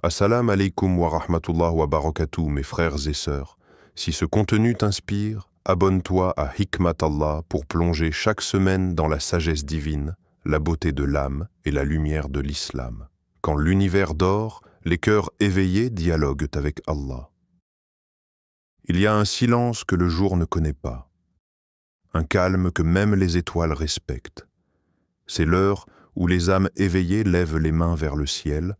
Assalamu alaikum wa rahmatullah wa barakatuh, mes frères et sœurs. Si ce contenu t'inspire, abonne-toi à Hikmat Allah pour plonger chaque semaine dans la sagesse divine, la beauté de l'âme et la lumière de l'islam. Quand l'univers dort, les cœurs éveillés dialoguent avec Allah. Il y a un silence que le jour ne connaît pas, un calme que même les étoiles respectent. C'est l'heure où les âmes éveillées lèvent les mains vers le ciel,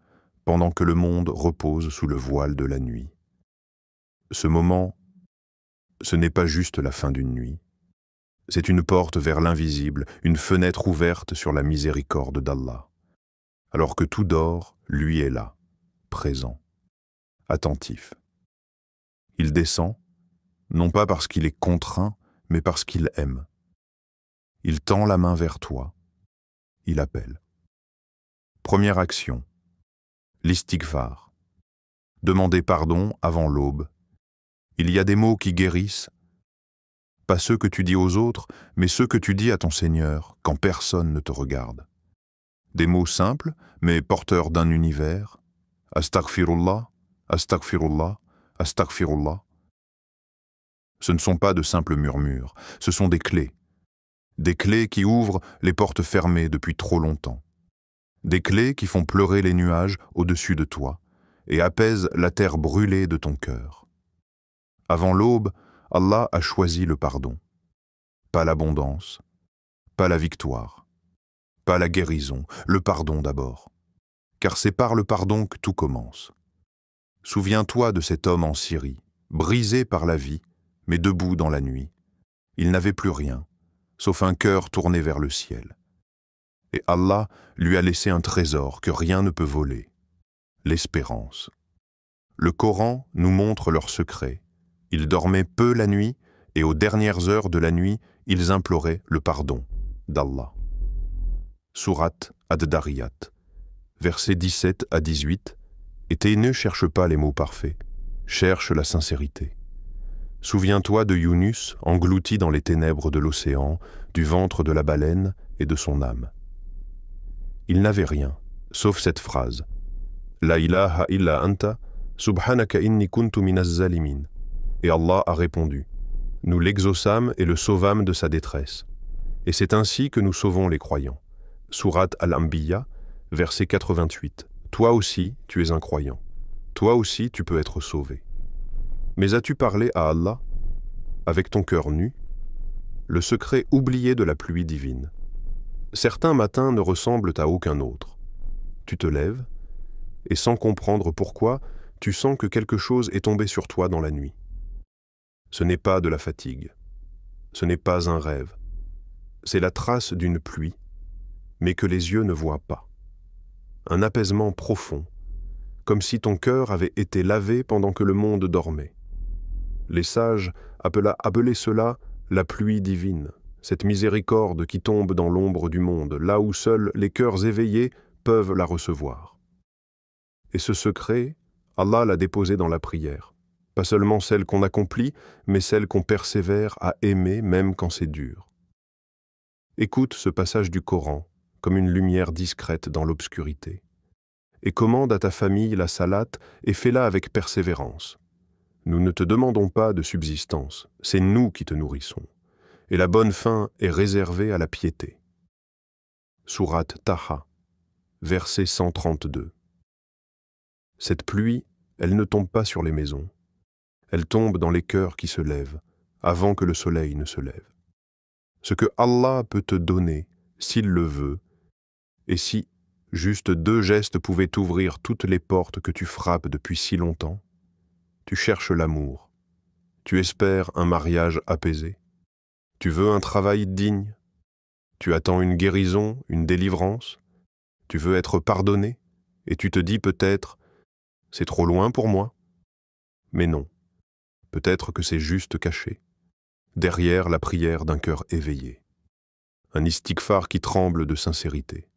pendant que le monde repose sous le voile de la nuit. Ce moment, ce n'est pas juste la fin d'une nuit. C'est une porte vers l'invisible, une fenêtre ouverte sur la miséricorde d'Allah. Alors que tout dort, lui est là, présent, attentif. Il descend, non pas parce qu'il est contraint, mais parce qu'il aime. Il tend la main vers toi. Il appelle. Première action. L'istighfar. Demander pardon avant l'aube. Il y a des mots qui guérissent, pas ceux que tu dis aux autres, mais ceux que tu dis à ton Seigneur quand personne ne te regarde. Des mots simples, mais porteurs d'un univers. Astaghfirullah, astaghfirullah, astaghfirullah. Ce ne sont pas de simples murmures, ce sont des clés qui ouvrent les portes fermées depuis trop longtemps. Des clés qui font pleurer les nuages au-dessus de toi et apaisent la terre brûlée de ton cœur. Avant l'aube, Allah a choisi le pardon. Pas l'abondance, pas la victoire, pas la guérison, le pardon d'abord. Car c'est par le pardon que tout commence. Souviens-toi de cet homme en Syrie, brisé par la vie, mais debout dans la nuit. Il n'avait plus rien, sauf un cœur tourné vers le ciel. Et Allah lui a laissé un trésor que rien ne peut voler, l'espérance. Le Coran nous montre leur secret. Ils dormaient peu la nuit, et aux dernières heures de la nuit, ils imploraient le pardon d'Allah. Sourate Ad-Dariyat, versets 17 à 18, et ne cherche pas les mots parfaits, cherche la sincérité. Souviens-toi de Younus, englouti dans les ténèbres de l'océan, du ventre de la baleine et de son âme. Il n'avait rien, sauf cette phrase. La ilaha illa anta, subhanaka inni kuntu minaz zalimin. Et Allah a répondu. Nous l'exaucâmes et le sauvâmes de sa détresse. Et c'est ainsi que nous sauvons les croyants. Sourate Al-Anbiya, verset 88. Toi aussi, tu es un croyant. Toi aussi, tu peux être sauvé. Mais as-tu parlé à Allah, avec ton cœur nu, le secret oublié de la pluie divine? Certains matins ne ressemblent à aucun autre. Tu te lèves, et sans comprendre pourquoi, tu sens que quelque chose est tombé sur toi dans la nuit. Ce n'est pas de la fatigue, ce n'est pas un rêve, c'est la trace d'une pluie, mais que les yeux ne voient pas. Un apaisement profond, comme si ton cœur avait été lavé pendant que le monde dormait. Les sages appelaient cela la pluie divine, cette miséricorde qui tombe dans l'ombre du monde, là où seuls les cœurs éveillés peuvent la recevoir. Et ce secret, Allah l'a déposé dans la prière. Pas seulement celle qu'on accomplit, mais celle qu'on persévère à aimer même quand c'est dur. Écoute ce passage du Coran comme une lumière discrète dans l'obscurité. Et commande à ta famille la salate et fais-la avec persévérance. Nous ne te demandons pas de subsistance, c'est nous qui te nourrissons. Et la bonne fin est réservée à la piété. Sourate Taha, verset 132. Cette pluie, elle ne tombe pas sur les maisons. Elle tombe dans les cœurs qui se lèvent, avant que le soleil ne se lève. Ce que Allah peut te donner, s'il le veut, et si juste 2 gestes pouvaient ouvrir toutes les portes que tu frappes depuis si longtemps, tu cherches l'amour, tu espères un mariage apaisé, tu veux un travail digne, tu attends une guérison, une délivrance, tu veux être pardonné, et tu te dis peut-être « c'est trop loin pour moi ». Mais non, peut-être que c'est juste caché, derrière la prière d'un cœur éveillé. Un istighfar qui tremble de sincérité.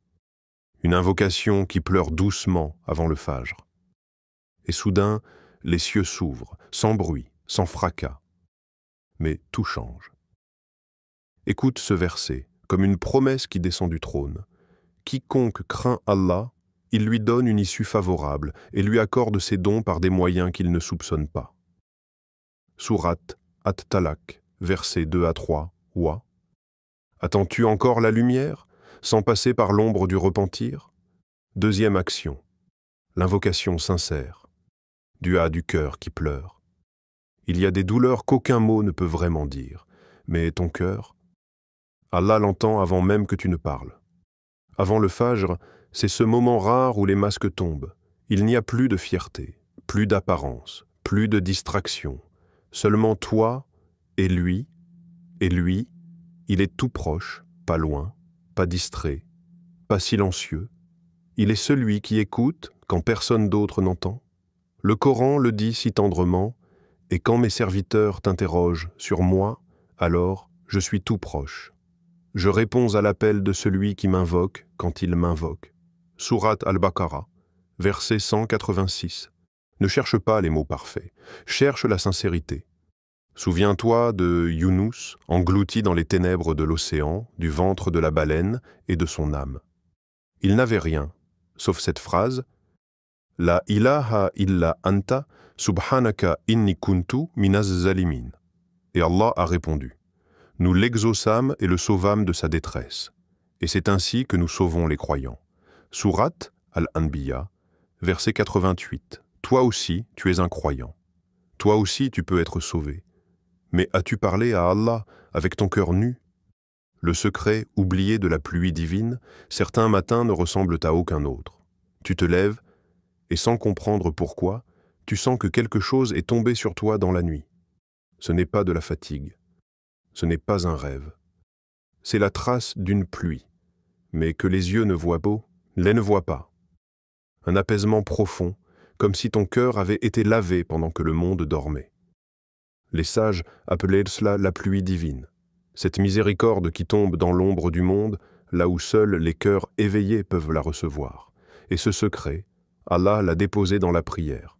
Une invocation qui pleure doucement avant le fajr. Et soudain, les cieux s'ouvrent, sans bruit, sans fracas. Mais tout change. Écoute ce verset, comme une promesse qui descend du trône. Quiconque craint Allah il lui donne une issue favorable et lui accorde ses dons par des moyens qu'il ne soupçonne pas. Sourate At-Talaq, versets 2 à 3, Wa. Attends-tu encore la lumière, sans passer par l'ombre du repentir? Deuxième action, l'invocation sincère, dua du cœur qui pleure. Il y a des douleurs qu'aucun mot ne peut vraiment dire, mais ton cœur, Allah l'entend avant même que tu ne parles. Avant le Fajr, c'est ce moment rare où les masques tombent. Il n'y a plus de fierté, plus d'apparence, plus de distraction. Seulement toi et lui, il est tout proche, pas loin, pas distrait, pas silencieux. Il est celui qui écoute quand personne d'autre n'entend. Le Coran le dit si tendrement, et quand mes serviteurs t'interrogent sur moi, alors je suis tout proche. Je réponds à l'appel de celui qui m'invoque quand il m'invoque. Sourate Al-Baqarah, verset 186. Ne cherche pas les mots parfaits, cherche la sincérité. Souviens-toi de Younous, englouti dans les ténèbres de l'océan, du ventre de la baleine et de son âme. Il n'avait rien, sauf cette phrase « La ilaha illa anta, subhanaka inni kuntu minaz zalimin » Et Allah a répondu « Nous l'exaucâmes et le sauvâmes de sa détresse. Et c'est ainsi que nous sauvons les croyants. » Sourate Al-Anbiya, verset 88. Toi aussi, tu es un croyant. Toi aussi, tu peux être sauvé. Mais as-tu parlé à Allah avec ton cœur nu? Le secret oublié de la pluie divine, certains matins ne ressemblent à aucun autre. Tu te lèves, et sans comprendre pourquoi, tu sens que quelque chose est tombé sur toi dans la nuit. Ce n'est pas de la fatigue. Ce n'est pas un rêve. C'est la trace d'une pluie, mais que les yeux ne voient pas, les ne voient pas. Un apaisement profond, comme si ton cœur avait été lavé pendant que le monde dormait. Les sages appelaient cela la pluie divine, cette miséricorde qui tombe dans l'ombre du monde, là où seuls les cœurs éveillés peuvent la recevoir. Et ce secret, Allah l'a déposé dans la prière.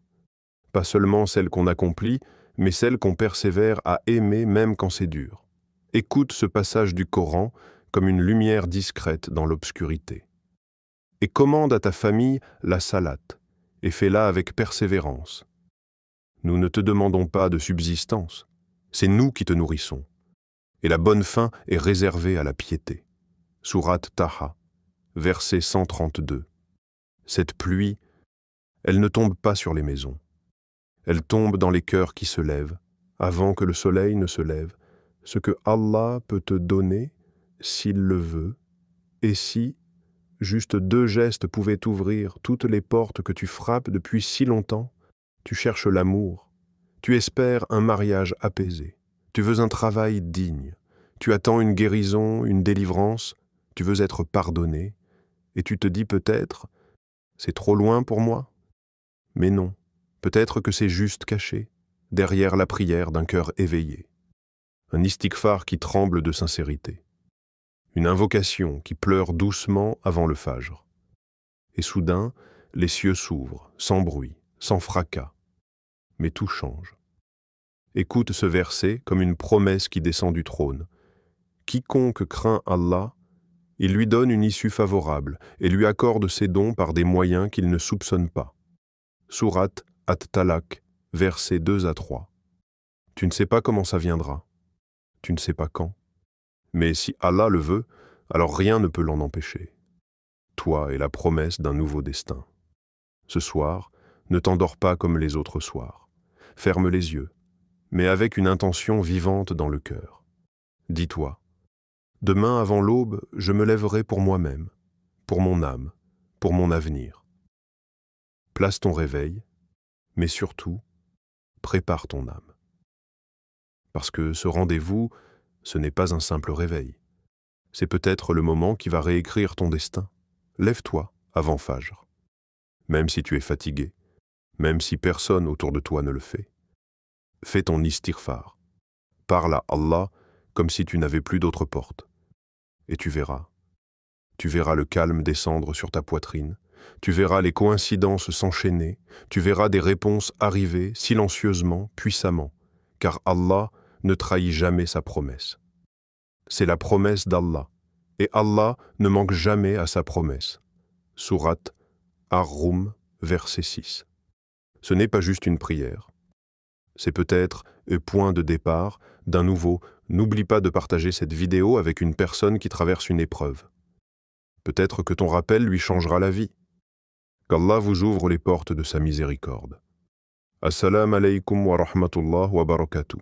Pas seulement celle qu'on accomplit, mais celle qu'on persévère à aimer même quand c'est dur. Écoute ce passage du Coran comme une lumière discrète dans l'obscurité. Et commande à ta famille la salate, et fais-la avec persévérance. Nous ne te demandons pas de subsistance, c'est nous qui te nourrissons. Et la bonne fin est réservée à la piété. Sourate Taha, verset 132. Cette pluie, elle ne tombe pas sur les maisons. Elle tombe dans les cœurs qui se lèvent, avant que le soleil ne se lève, ce que Allah peut te donner, s'il le veut, et si, juste 2 gestes pouvaient ouvrir toutes les portes que tu frappes depuis si longtemps. Tu cherches l'amour, tu espères un mariage apaisé, tu veux un travail digne, tu attends une guérison, une délivrance, tu veux être pardonné, et tu te dis peut-être « c'est trop loin pour moi ». Mais non, peut-être que c'est juste caché, derrière la prière d'un cœur éveillé. Un istighfar qui tremble de sincérité. Une invocation qui pleure doucement avant le Fajr. Et soudain, les cieux s'ouvrent, sans bruit, sans fracas. Mais tout change. Écoute ce verset comme une promesse qui descend du trône. Quiconque craint Allah, il lui donne une issue favorable et lui accorde ses dons par des moyens qu'il ne soupçonne pas. Sourate At-Talaq, versets 2 à 3. Tu ne sais pas comment ça viendra. Tu ne sais pas quand. Mais si Allah le veut, alors rien ne peut l'en empêcher. Toi et la promesse d'un nouveau destin. Ce soir, ne t'endors pas comme les autres soirs. Ferme les yeux, mais avec une intention vivante dans le cœur. Dis-toi, demain avant l'aube, je me lèverai pour moi-même, pour mon âme, pour mon avenir. Place ton réveil, mais surtout, prépare ton âme. Parce que ce rendez-vous, ce n'est pas un simple réveil. C'est peut-être le moment qui va réécrire ton destin. Lève-toi avant Fajr. Même si tu es fatigué, même si personne autour de toi ne le fait. Fais ton istighfar. Parle à Allah comme si tu n'avais plus d'autre porte. Et tu verras. Tu verras le calme descendre sur ta poitrine. Tu verras les coïncidences s'enchaîner. Tu verras des réponses arriver silencieusement, puissamment. Car Allah ne trahit jamais sa promesse. C'est la promesse d'Allah. Et Allah ne manque jamais à sa promesse. Sourate Ar-Rum, verset 6. Ce n'est pas juste une prière. C'est peut-être un point de départ d'un nouveau « N'oublie pas de partager cette vidéo avec une personne qui traverse une épreuve ». Peut-être que ton rappel lui changera la vie. Qu'Allah vous ouvre les portes de sa miséricorde. Assalamu alaikum wa rahmatullah wa barakatuh.